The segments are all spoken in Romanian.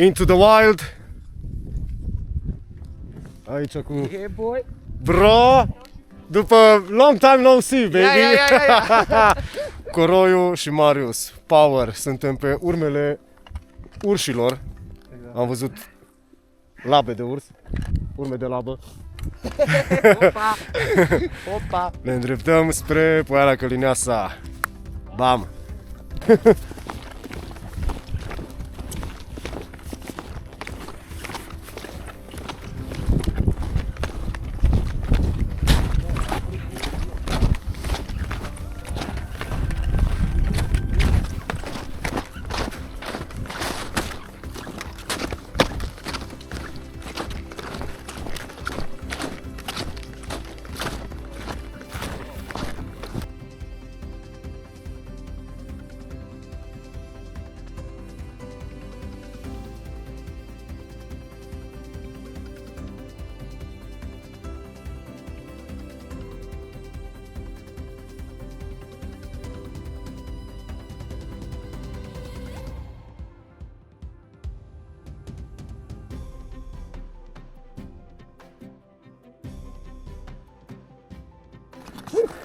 Into the Wild. Aici cu bro, după long time no see, baby. Coroiu și Marius, Power, suntem pe urmele urșilor. Exact. Am văzut labe de urs, urme de labă. Opa! Opa! Ne îndreptăm spre Poiana Călineasa. Bam!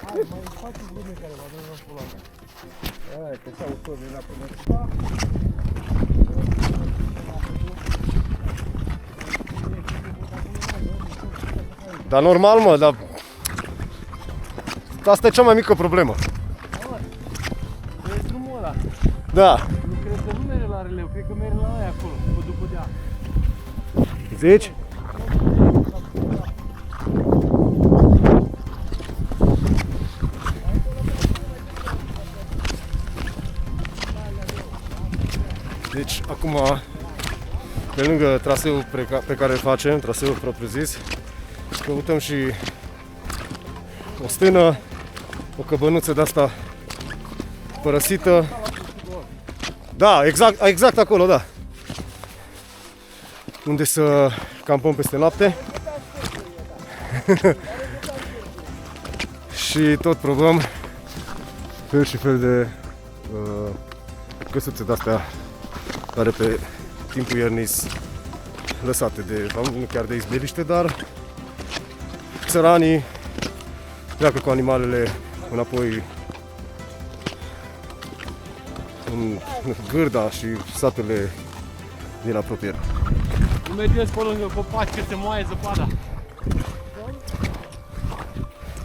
Mai faceți lume care v-a dat în pula mea. Aia, că s-a ușor din apă. Dar normal, mă, dar asta e cea mai mică problemă. Vezi drumul ăla? Da. Nu cred că nu merge la releu, cred că merge la aia acolo, după deal. Zici? Deci, acum, pe lângă traseul pe care îl facem, traseul propriu-zis, căutăm și o stână, o căbănuță de-asta părăsită. Da, exact acolo, da. Unde să campăm peste noapte. Și tot probăm fel și fel de căsuțe de-astea care pe timpul iernii sunt lăsate de, nu chiar de izbeliște, dar țăranii pleacă cu animalele înapoi în Gârda și saturile din apropiere. Nu mergeți pe lângă copaci că se moaie zăpada.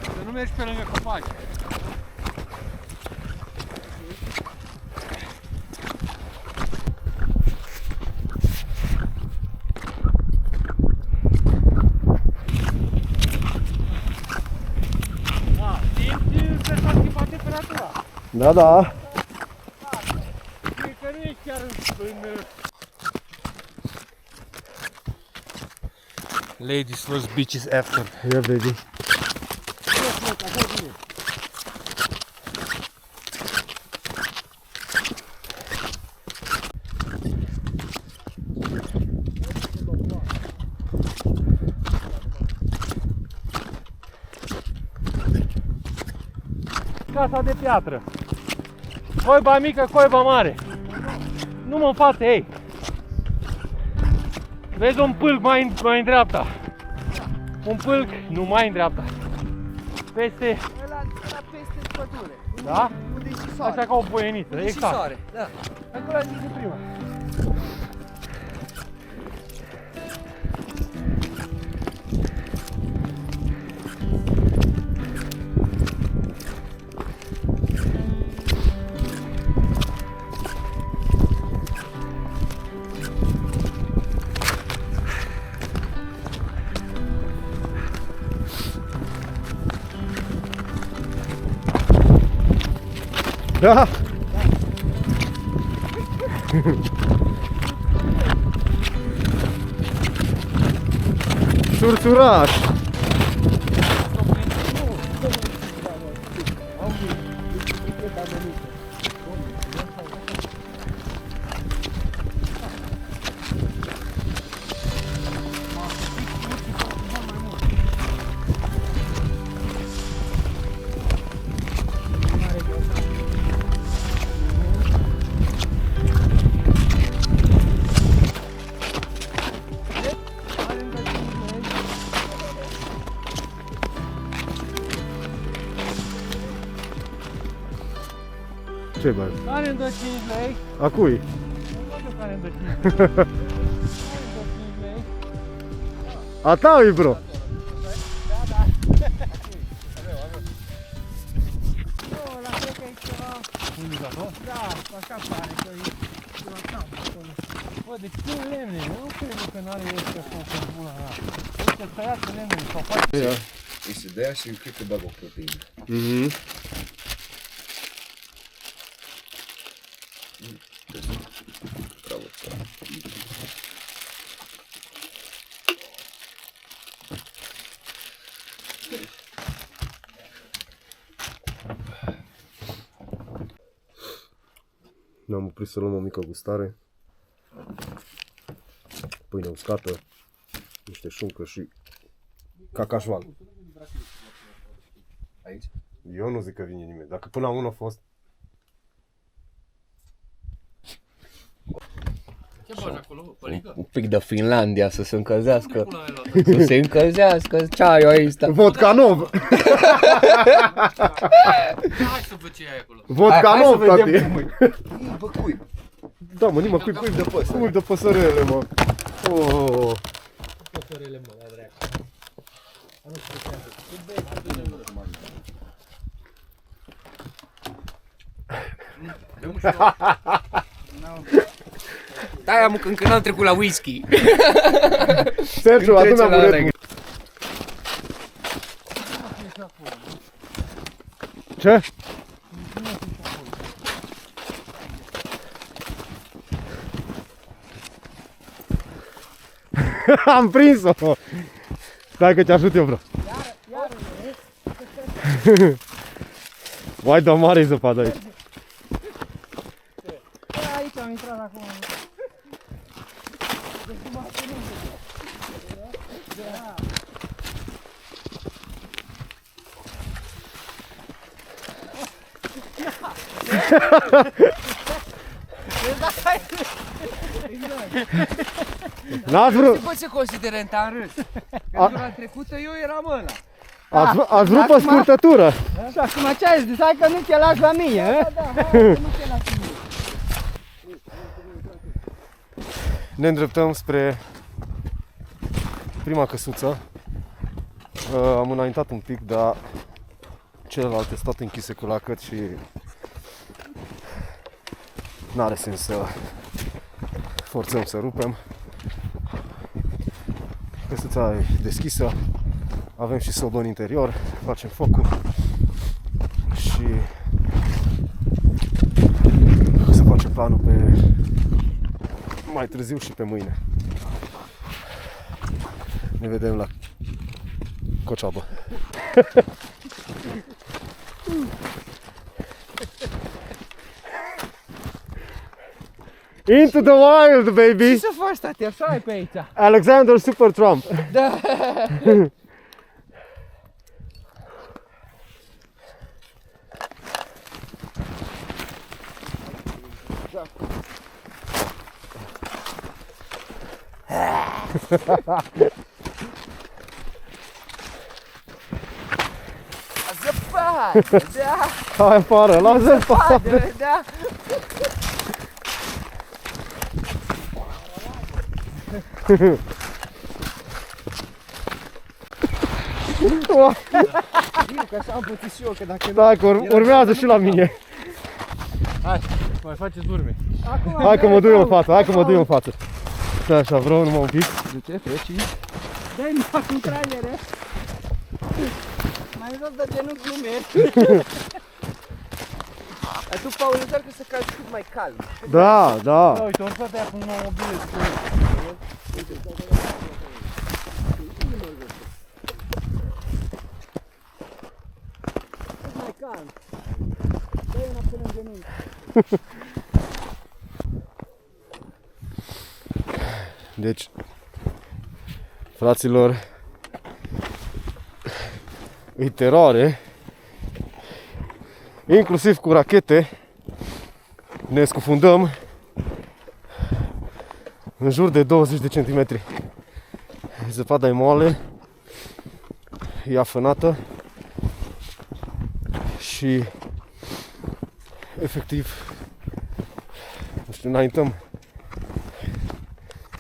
Să nu mergi pe lângă copaci. Da, da. Cred că nu e chiar în... Ladies first, bitches after. Yeah, baby. Casa de piatră. Coiba mică, coiba mare. Nu mă în față, ei. Vezi un pâlc mai în dreapta. Un pâlc, nu mai în dreapta. Peste... Ăla peste pădure. Da? Unde e și soare. Așa ca o boieniță, Unde e și exact. soare, da. Acolo a zis prima. Da. Șurțuraș. Ce bani? Care îmi dă 5 lei? A cui? Nu văd eu care îmi dă 5 lei. Care îmi dă 5 lei? A ta e, bro. Nu, la cred că e ceva... Un jucător? Da, așa pare că e ceva camp acolo. Bă, deci pun lemne, nu cred că n-are ăsta cu buna mea. Uite, tăiat lemne sau face... Ia. И се дея și cred că bag o proteină. Mhm. Bravo, țara. Ne-am oprit să luăm o mică gustare. Pâine uscată, niște șuncă și cacașval. Aici? Eu nu zic că vine nimeni. Dacă până la 1 a fost... Ce faci acolo, pălică? Un pic de Finlandia să se încălzească. Să se încălzească ceaiul ăsta. Vodka nov! Hai să văd ce ai acolo. Vodka Hai să nov, vedem tati! Bă, cui? Da, mă, nimă, cuib de păsări. Cuib de păsărele, mă. Oh. Păsărele, mă, la dreapta. Da, am încă n-am trecut la whisky. Sergiu, adu-mi amuletul. Ce? Am prins-o! Stai că te ajut eu, bro. Vai, dar mare-i zăpadă aici. Aici am intrat acum. N-ați vrut, Bă, ce considerent am râs. Că dura trecută eu eram ăla. ați vrut pe scurtătură. Și acum ce ai zis? Hai că nu te lași la mine, hă? Ne îndreptăm spre prima căsuță. Am înaintat un pic, dar celelalte stat închise cu lacăt și n-are sens să forțăm să rupem. Căsuța e deschisă, avem și sobă în interior, facem focul și să facem planul pe mai târziu și pe mâine. Ne vedem la Coceabă. Into the wild, baby! Ce să faci, tati? Așa e pe aici. Alexander Super Trump. Da. Zăpadă, da, Hai afară, la zăpadă! zăpadă, da. Bine că așa am putut și eu, că dacă nu... Dacă urmează și la mine. Mai faceți urme. Acum, Hai că mă duc eu în față, hai că mă duc eu în față. Stai așa, vreau numai un pic. Du-te, treci. Dai-mi fac un traiere. Mai jos de genunchi glume. Dar tu, Paul, încearcă să calci cât mai calm. Da, da. Da, uite, urcă-te acum un mobil. Mai calm. Dai una până în genunchi. Deci, fraților, e teroare, inclusiv cu rachete, ne scufundăm în jur de 20 de centimetri. Zăpada e moale, e afânată și efectiv, nu știu, înaintăm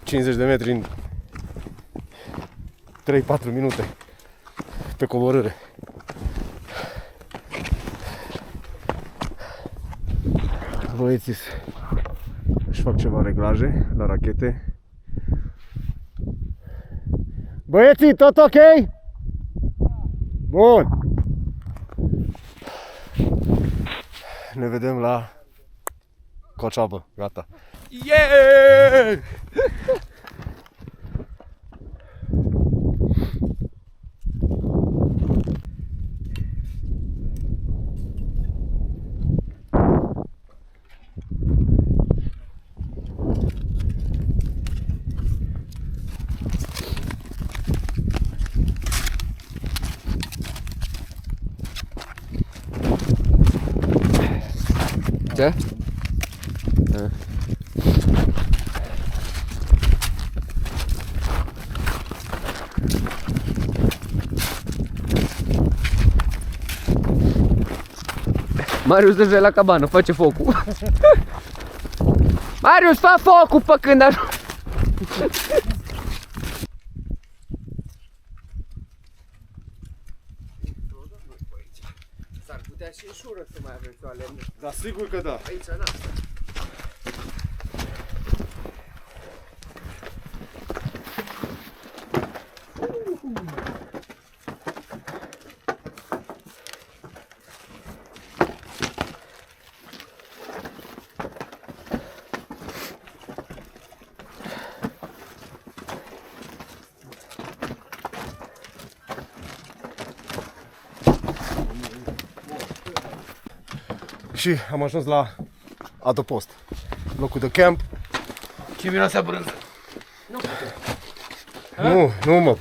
50 de metri în 3-4 minute pe coborâre. Băieții își fac ceva reglaje la rachete. Băieții, tot ok? Bun! Ne vedem la Coceabă, gata. Yeah! Ce? Marius deja e la cabană, face focul. Marius, fa focul pe când ajung. S-ar putea și în șură să mai avem toalete. Da, sigur că da. Aici, în asta. Și am ajuns la adăpost, locul de camp. Ce miroase a brânză. Nu mă,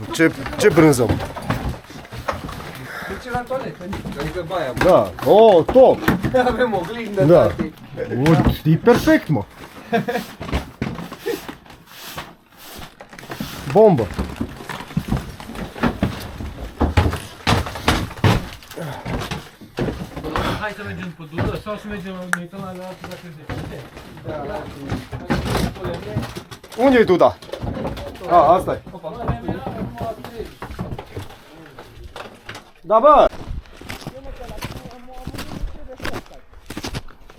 ce brânză? Ce la toaletă, adică baia. Da, oh, top! Avem oglindă, Da. toate. E perfect, mă! Bombă! Hai să mergem pe Dudă sau să mergem la uităm la altul dacă se. Unde e Duda? A, asta e. Da, bă!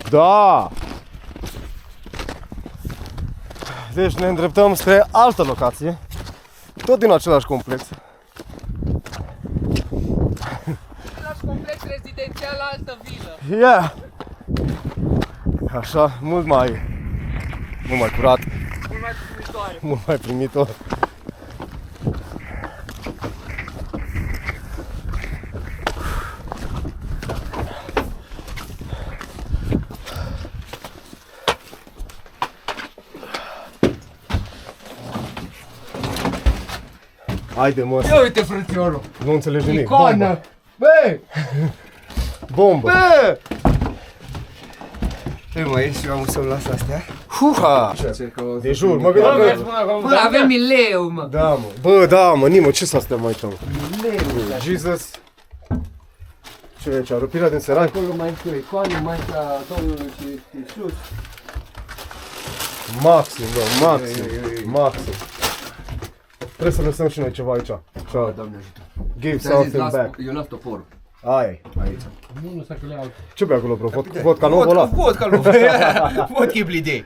Da! Deci ne îndreptăm spre altă locație, tot din același complex. Complex rezidențial, altă vilă. Yeah! Așa, mult mai curat, Mult mai primitoare. mult mai primitor. Haide, mă, Ia uite, frățiorul. nu înțelegi nimic. Icoană. Bă! Bombă! Bă! Păi mă, ieși și eu am să-mi las astea. Huha! De jur, mă gândeam că... Bă, avem mileu, mă. Da, mă. Bă, da, mă, nimă, ce s-a stăm aici, mă? Jesus! Ce e aici? Răpirea din Serani? Acolo mai este o icoană, Maica Domnului și Iisus. Maxim, bă, maxim, maxim. Trebuie să lăsăm și noi ceva aici. Ciao. Doamne ajută. Give something back. Eu las toporul. Ai. Aici. Nu să că le altul. Ce bea acolo, bro? Vodka nouă ăla? Vodka nu. Vodka blidei.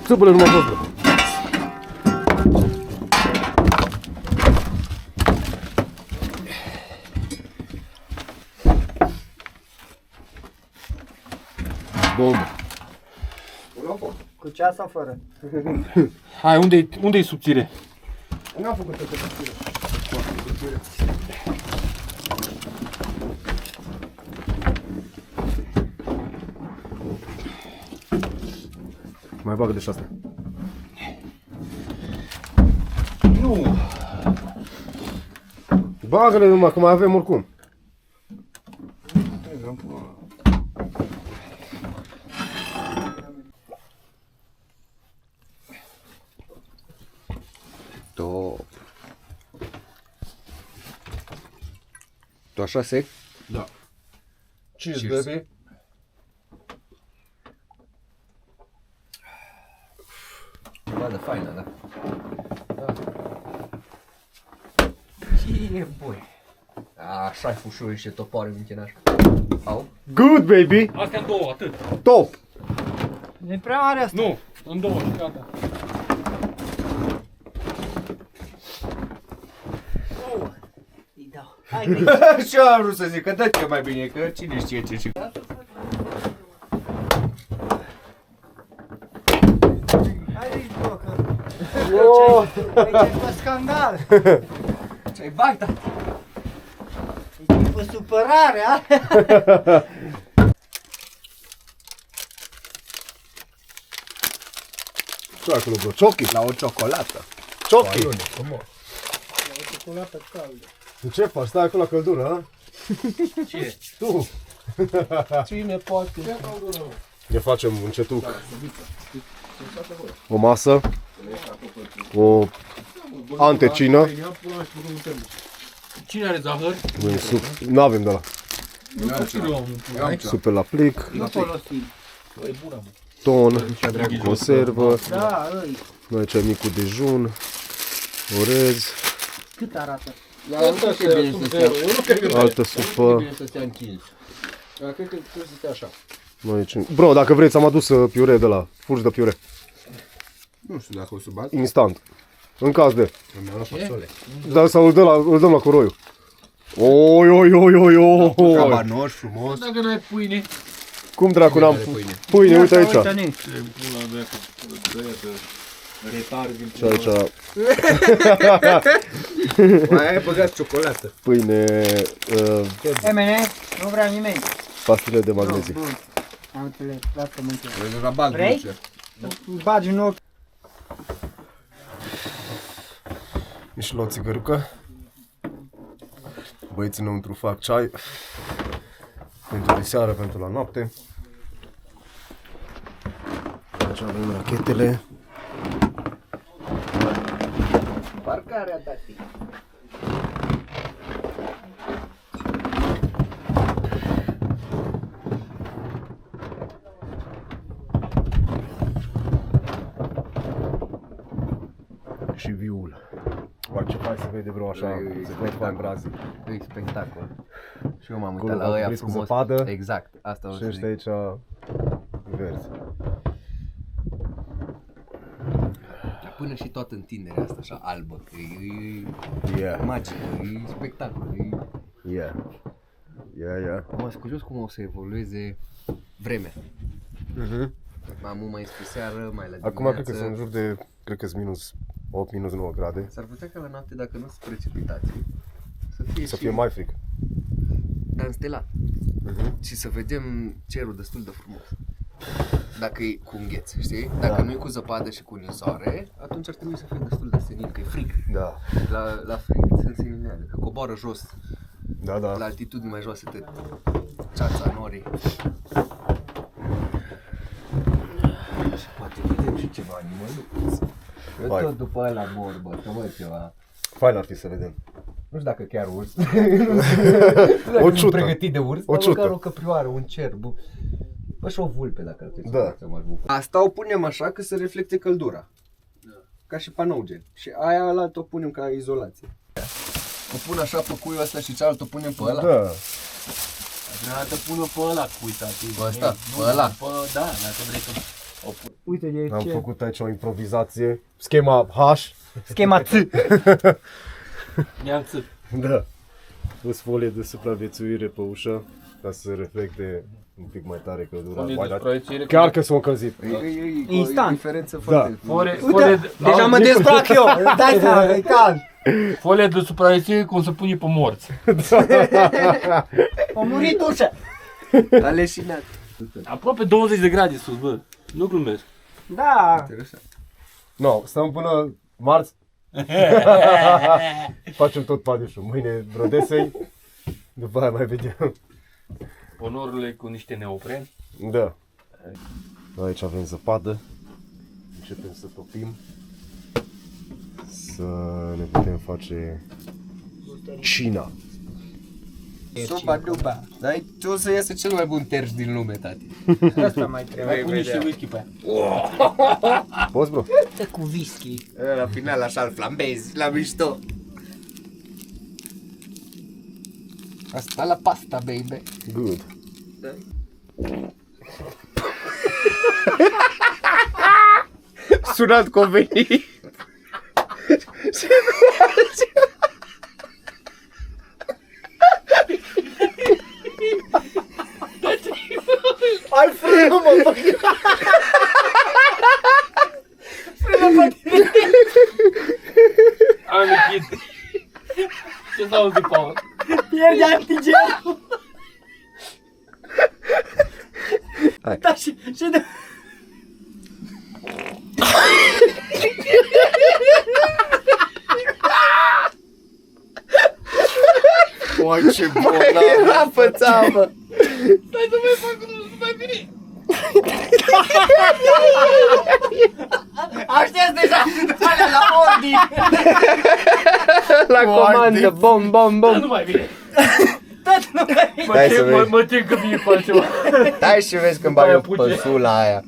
Țâpă-le numai jos, bro. Bombă. Cu ceas sau fără? Hai, unde-i subțire? N-am făcut toată subțire. Mai bagă de 6. Nu! Bagă-le numai, că mai avem oricum. Top. Tu așa sec? Cheers, Cheers. baby. Vadă faină, da? E boi. Așa-i fușuri și topoare minchenaș. Au? Good, baby. Astea în două, atât. Top. E prea mare asta. Nu, în două și gata. Îi dau. Hai, bine. Și eu am vrut să zic că dă-te mai bine, că cine știe ce și... Hai de-i blocă. Oh. Aici e pe scandal. Ce-ai bai, da? E pe supărare, a? Ce acolo, bro? Ciochi. La o ciocolată. Ciochi. Frumos. Ciocolată caldă. Ce faci? Stai acolo la căldură, ha? Ce? Tu. Cine poate? Ne facem un cetuc. O masă. O antecină. Cine are zahăr? Nu avem de la. Eu am Super la plic. Nu folosim. Ton. Conservă. Da, îi. Noi aici micul dejun. Orez. Cât arată? Da, nu e bine să stea. Altă supă. Bine să stea încins. Cred că trebuie să stea așa. Noi aici. Bro, dacă vreți, am adus piure de la. Furci de piure. Nu știu dacă o să bat. Instant. În caz de. Mi-a luat fasole. Dar sau îl dăm la coroiu. Oi, oi, oi, oi, oi. Cabanoș frumos. Dacă n-ai pâine. Cum dracu n-am Pâine. pâine, uite aici. Uite, Nic. Și aici Mai ai băgat ciocolată. pâine, M&M, nu vrea nimeni. pastile de magneziu. Bun. Am înțeles, lasă mâncare. Vrei la bag Vrei? dulce. Îmi bagi în ochi. Și luăm țigărucă. Băieții înăuntru fac ceai. Pentru de seară, pentru la noapte. Aici avem rachetele. Parcarea, tati. Și viul. Bă, ce fain se vede, bro, așa, se vede fain brazii. E spectacol. Și eu m-am Acolo, uitat la dacă ăia vrei cu frumos. zăpadă, Exact, asta o Și să ăștia zic. aici verzi. Dar până și toată întinderea asta așa albă, că e Yeah, magică, e spectacol. yeah. Yeah, yeah. Mă, sunt curios cum o să evolueze vremea. Am mai spre seară, mai la dimineață. Acum cred că sunt în jur de, cred că sunt minus 8, minus 9 grade. S-ar putea ca la noapte, dacă nu sunt precipitații, Să fie mai fric. dar înstelat. Și să vedem cerul destul de frumos. Dacă e cu îngheț, știi? Dacă nu e cu zăpadă și cu ninsoare, atunci ar trebui să fie destul de senin, că e frig. Da, La frig se înseninează, că coboară jos, da, da. la altitudini mai joase de ceața norii. Și poate vedem și ceva animăluț. Eu Hai. tot după ăla morbă, să văd ceva. Fain ar fi să vedem. Nu știu dacă chiar urs. Nu știu dacă O sunt ciută. pregătit de urs, O dar ciută. măcar o căprioară, un cerb. Bă, și o vulpe dacă ar trebui Da. să mă bucur. Asta o punem așa că să reflecte căldura. Ca și panou gen. Și aia altă o punem ca izolație. O pun așa pe cuiul ăsta și cealaltă o punem pe ăla. Da. Vreau să pună pe ăla cu uitați. Pe ăsta, pe ăla. Da, dacă vrei să o pun. Uite de Am ce. făcut aici o improvizație. Schema H. Schema T. Ia-mi țâp. Da. Pus folie de supraviețuire pe ușă ca să reflecte un pic mai tare căldura. Folie Mai de dar supraviețuire. chiar că s-o încălzit. Instant. E diferență foarte. Folie, Deja mă dezbrac eu. Îți dai seama, e cald. folie de supraviețuire cum se pune pe morți. A murit ușa. Aleșinat. Aproape 20 de grade sus, bă. Nu glumesc. Da. Interesant. No, stăm până marți. Facem tot padișul. Mâine Brodesei. După aia mai vedem. Ponorurile cu niște neopren. Da. Aici avem zăpadă. Începem să topim. să ne putem face cina. Suba duba. Dar tu o să iasă cel mai bun terș din lume, tati. Asta mai trebuie. Pune și whisky pe aia. Poți, bro? Dă cu whisky. La final așa îl flambezi, la mișto. Asta la pasta, baby. Good. Sunat convenit. Ai frână, mă, Am lichid. Ce s-a auzit, Paul? Pierde antigenul. Hai. Da, și de... Oi, ce bolnav. Era făța, mă. Stai să mai fac unul, nu mai vine. Aștept deja alea la ordine. La comandă, bom, bom, Nu bom. mai vine. Tot nu mai vine. Stai să vezi. Mă tem că vine cu altceva. Stai și vezi când Aia bag eu puge. păsula aia.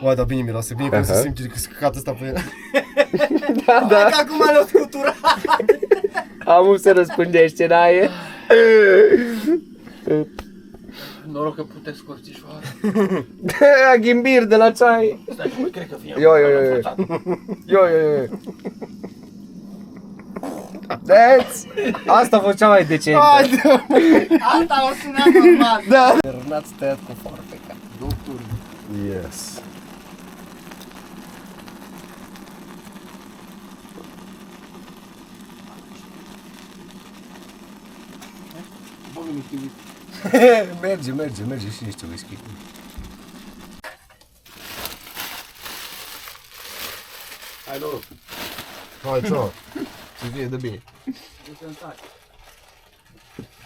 Oa, dar bine miroase, bine că se simte că scăcat ăsta pe el. Da, da. Că acum l-o scutura. Am se răspândește în aer. Noroc că puteți scorțișoară. Ghimbir de la ceai. Stai că cred că vine. Yo. That's... Asta a fost cea mai decentă. Asta o sunat normal. Da. N-ați tăiat cu forfeca. Doctor. Yes. merge și niște whisky. Hai noroc. Hai, ciao. Să fie de bine.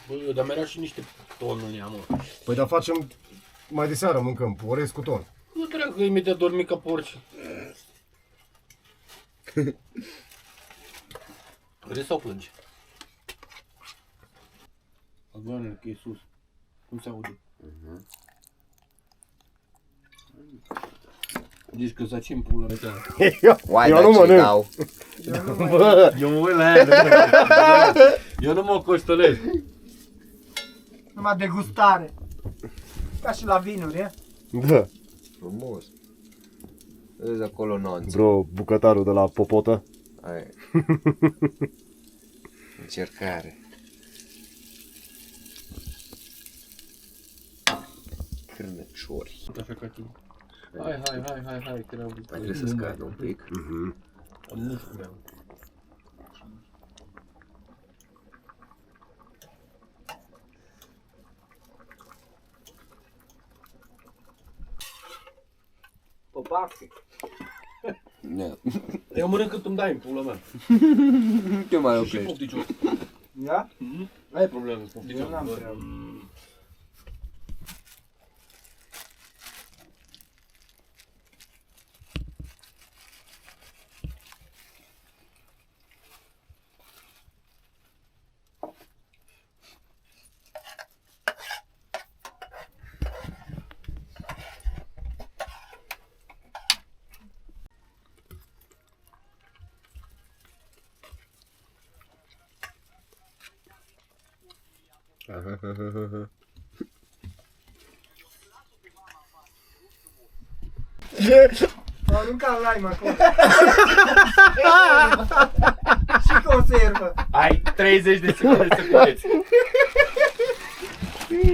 Bă, dar mereu și niște tonuri am, mă. Păi dar facem mai de seară, mâncăm orez cu ton. Nu trebuie că imediat dormi ca porci. Râzi sau plângi? Doamne, că e sus. Cum se aude? Zici că zaci în pula mea. Eu nu mănânc. Bă, eu mă uit la aia. Eu nu mă coștolesc. Numai degustare. Ca și la vinuri, e? Da. Frumos. Vezi acolo nonță. Bro, bucătarul de la Popotă. Aia. Încercare. Cârnăciori. Așa ca tine. Hai, că n-am Mai trebuie să scadă un pic. Nu știu. Popaxe. Eu mănânc cât îmi dai în pula mea. Ce mai Și oprești? pofticioc. Da? Ai probleme cu Eu pofticioc. n-am prea. Am aruncat lime acolo. Și conservă. Ai 30 de secunde să cureți.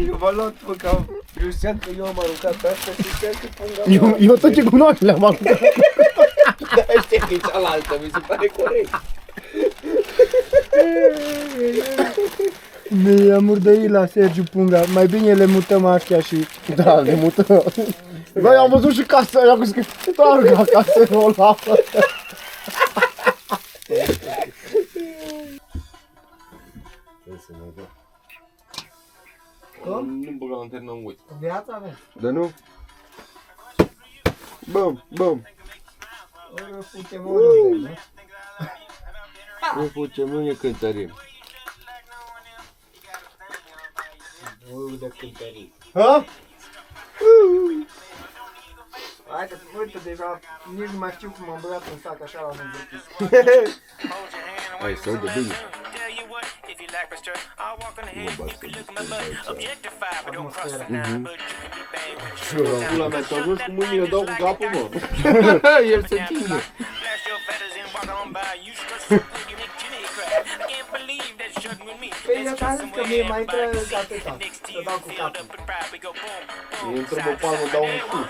Eu v-am luat, bă, că eu știam că eu am aruncat asta și știam că punga Eu tot ce cunoaște le-am aruncat. Dar știi că e cealaltă, mi se pare corect. Mi-a murdărit la Sergiu Punga. Mai bine le mutăm astea și... Da, le mutăm. Băi, am văzut și casa aia cu scris Targa caserul ăla. Cum? Nu-mi băga lanternă în uit. Viața mea. Dar nu? Bum, bum. Ori fute mările, nu? Nu putem, nu ne cântărim. Ui, de cântării. Ha? Hai că, uite, deja nici nu mai știu cum am băgat în sac, așa l-am învârtit. Hai, să de bine. Pula mea, te-au dus cu mâinile, dau cu capul, mă. El se tinde. Păi eu ți-am zis că mie mai intră ca atâta, să dau cu capul. Îi intră o palmă, dau un sus.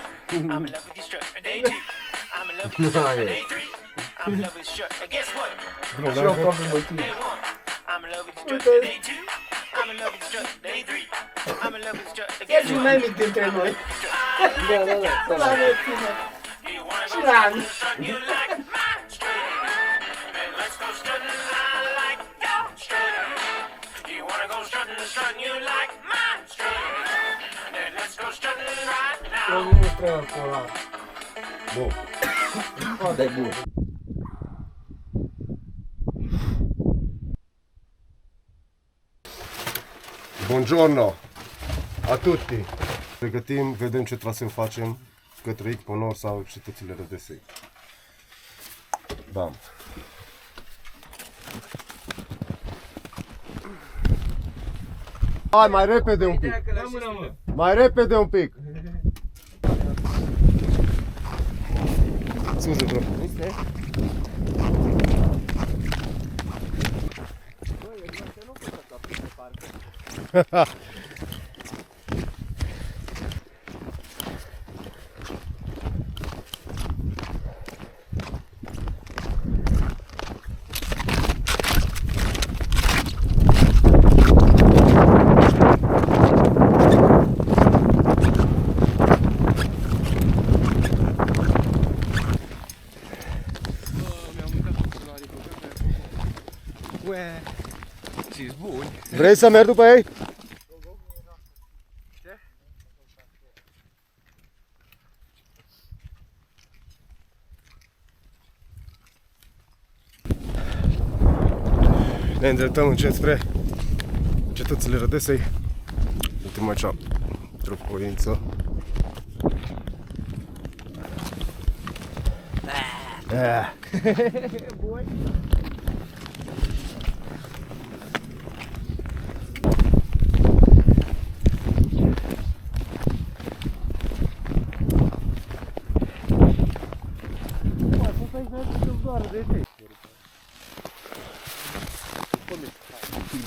Și eu fac în bătine. Uite, ești un mai mic dintre noi. Da, da, da. La rețină. Și la ani. Eu nu trebuie acolo. Bun. Dai bun. Buongiorno a tutti! Pregătim, vedem ce traseu facem către Ic, Ponor sau cetățile Rădesei. Bam! Hai, mai repede un pic! Mai repede un pic! Sus de bro! Vrei să merg după ei? Ne îndreptăm încet spre cetățile Rădesei. Suntem aici într-o coință. De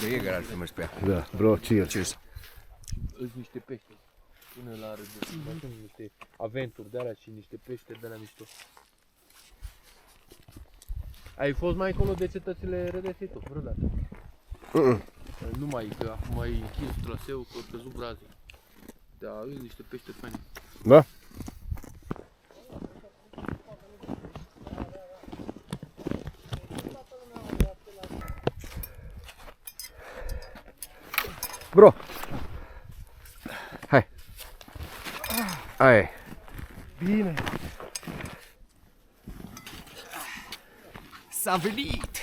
Jäger ar fi mers pe ea. Da, bro, cheers. Cheers. Îți niște pește. Până la Rădesei. Facem niște aventuri de alea și niște pește de alea mișto. Ai fost mai încolo de cetățile Rădesei tu, vreodată? Nu mai, că acum ai închis traseul, că au căzut braze. Da, sunt niște pește faine. Da? Bro! Hai! Hai! Bine! S-a venit!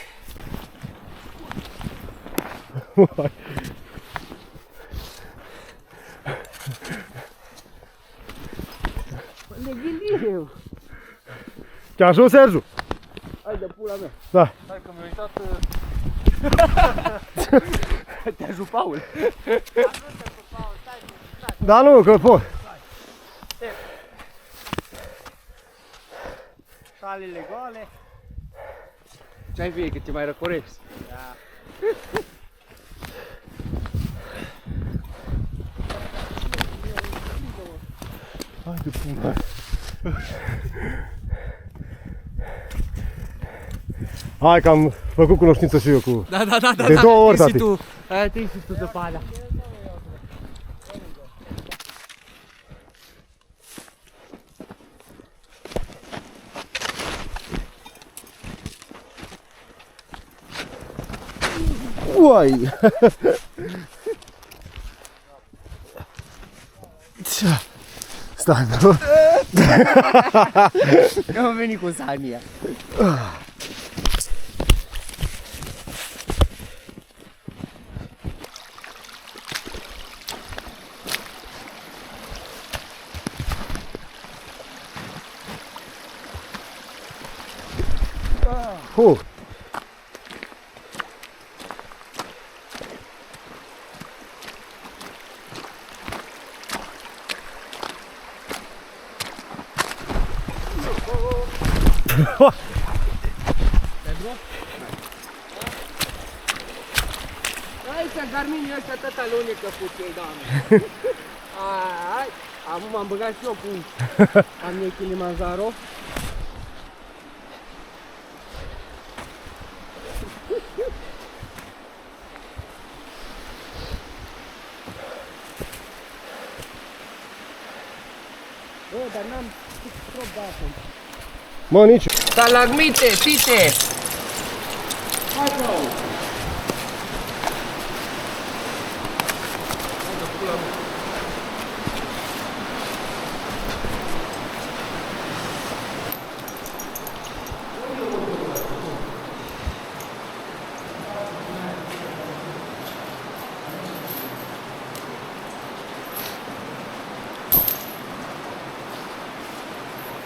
Ne gândim eu. Te ajut, Sergiu? Hai de pula mea. Da. Hai că mi-a uitat... Te ajut, Paul! Da, nu, că pot. Șalele goale. Ce-ai vie, că te mai răcorești? Da. Hai de pula. Hai că am făcut cunoștință și eu cu... Da, da, da, De două ori, tati. Hai, te-ai și tu de pe alea. Uai! asta, nu? Eu am venit cu Sania. Aici, Garminii ăștia tot alunecă puțin, doamne. Hai, acum m-am băgat și eu cu Amnei Kilimanjaro. Bă, dar n-am trop de apă. Mă, nici. Stalagmite, site! Hai, bro!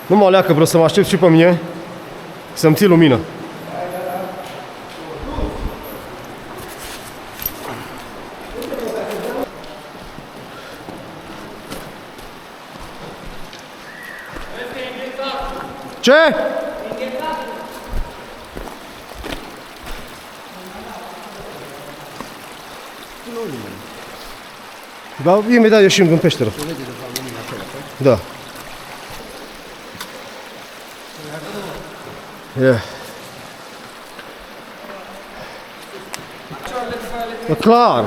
Nu mă leacă, vreau să mă aștept și pe mine să-mi ții lumină. Ce? Da, imediat ieșim din peșteră. Da. Yeah. E clar.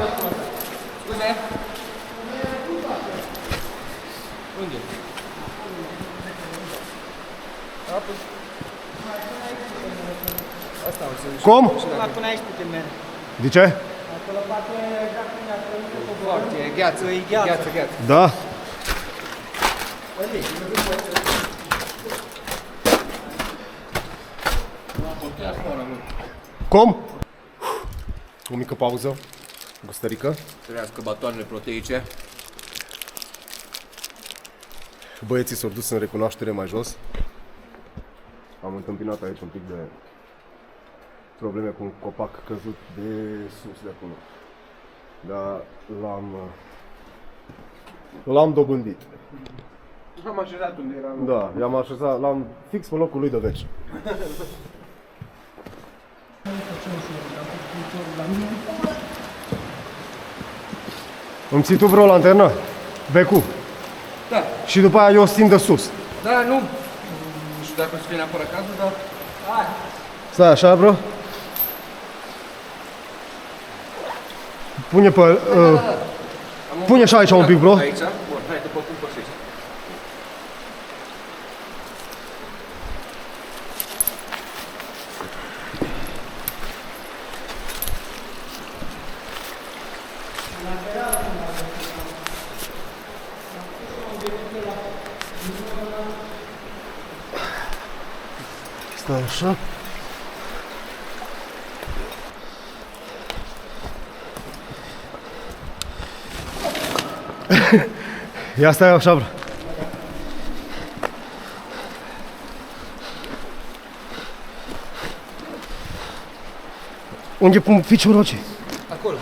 Cum? La până aici putem merge. De ce? Acolo poate exact cum e foarte, E gheață, e gheață. gheață. Da. Cum? O mică pauză. Gustărică. Trăiască batoanele proteice. Băieții s-au dus în recunoaștere mai jos. Am întâmpinat aici un pic de probleme cu un copac căzut de sus de acolo. Dar l-am dobândit. Am așezat unde era. Da, i-am așezat, l-am fix pe locul lui de veci. Îmi ții tu vreo lanternă? Becu. Da. Și după aia eu o sting de sus. Da, nu știu dacă o să fie neapărat cazul, dar... Stai așa, bro. Pune pe... pune și aici un pic, bro. Aici? Bun, hai, după cum pășești. Stai așa. Ia stai așa, bro. Unde pun ficiul roce? Acolo.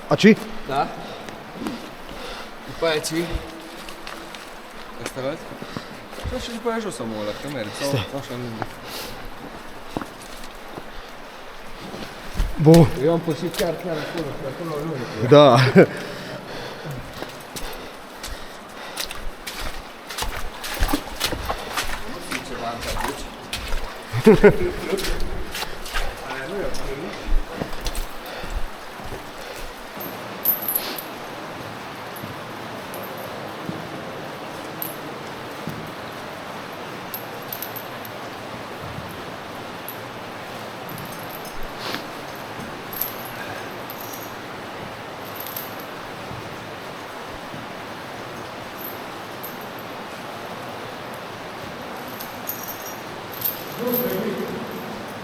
Aici? Da. După aia ții. Asta vezi? Și după aia jos omul ăla, că merg. Sau așa lângă. Bun. Eu am pășit chiar acolo, și acolo nu. Da. Ceva am pe aici.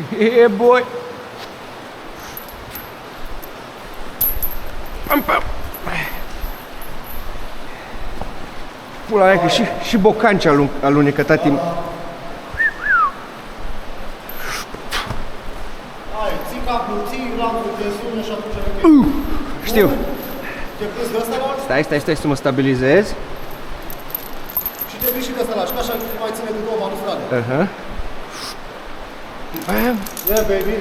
Yeah, boy! Pam, pam! Pula mea că și bocanci alunecă tati. Hai, ții capul, ții lampul de sună și atunci Știu. te prins de ăsta la Stai să mă stabilizez. și te prins și de ăsta la și așa mai ține de două balustrade. Aha. Bam. Yeah, baby.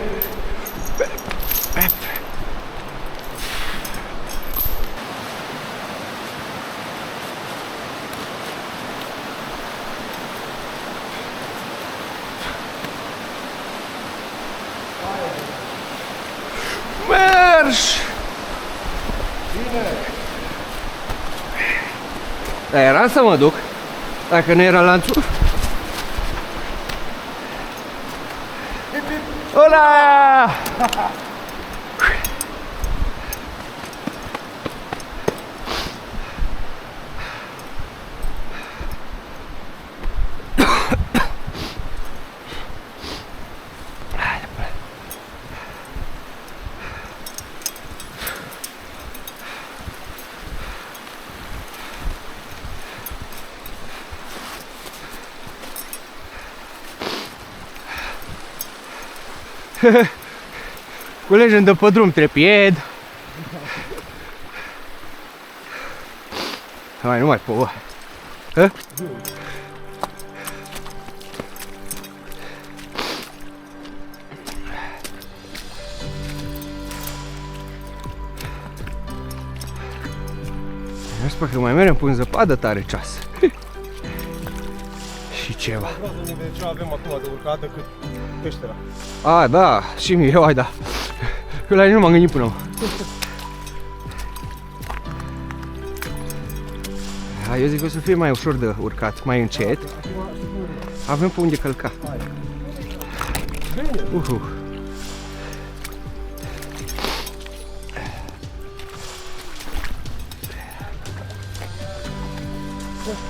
Mergi! Dar era să mă duc, dacă nu era lanțul. Hola! Culegem de pe drum trepied. Hai, nu mai pot, bă. Hă? Nu știu că mai merem până zăpadă tare ceas. Și ceva. De ce avem acum de urcat decât peștera. A, da, și mie, hai, da. Eu la ei nu m-am gândit până acum. Eu zic că o să fie mai ușor de urcat, mai încet. Avem pe unde călca.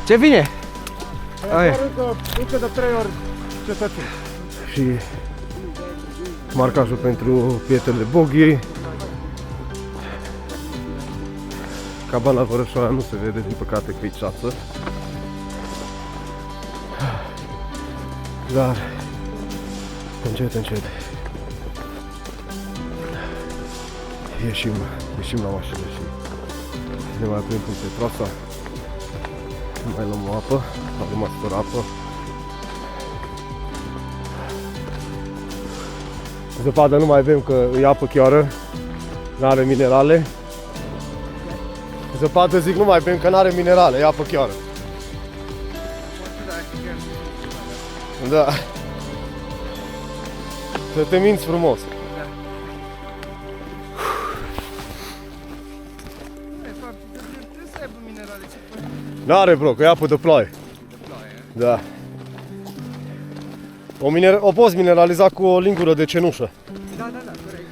Ce vine? Încă de 3 ori cetățeni. Și marcajul pentru pietrele Boghiei. Cabana Vărășoara nu se vede, din păcate, că e ceață. Dar încet, încet ieșim la mașină și ne mai oprim pe trasa. Mai luăm o apă, avem mai fără apă. Zăpadă nu mai avem că e apă chiară, n-are minerale. Zăpadă zic nu mai bem că n-are minerale, e apă chiară. Da. Să te minți frumos. N-are bro, că e apă de ploaie. Da. O poți mineraliza cu o lingură de cenușă. Da, corect.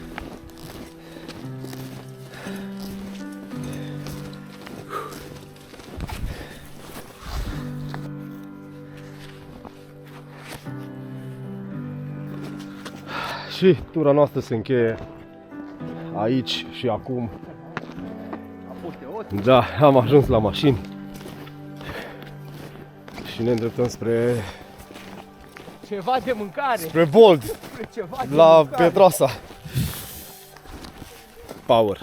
Și tura noastră se încheie aici și acum. Da, am ajuns la mașini și ne îndreptăm spre Ceva de mâncare. spre Bold, Ceva de la mâncare. Petrasa. Power.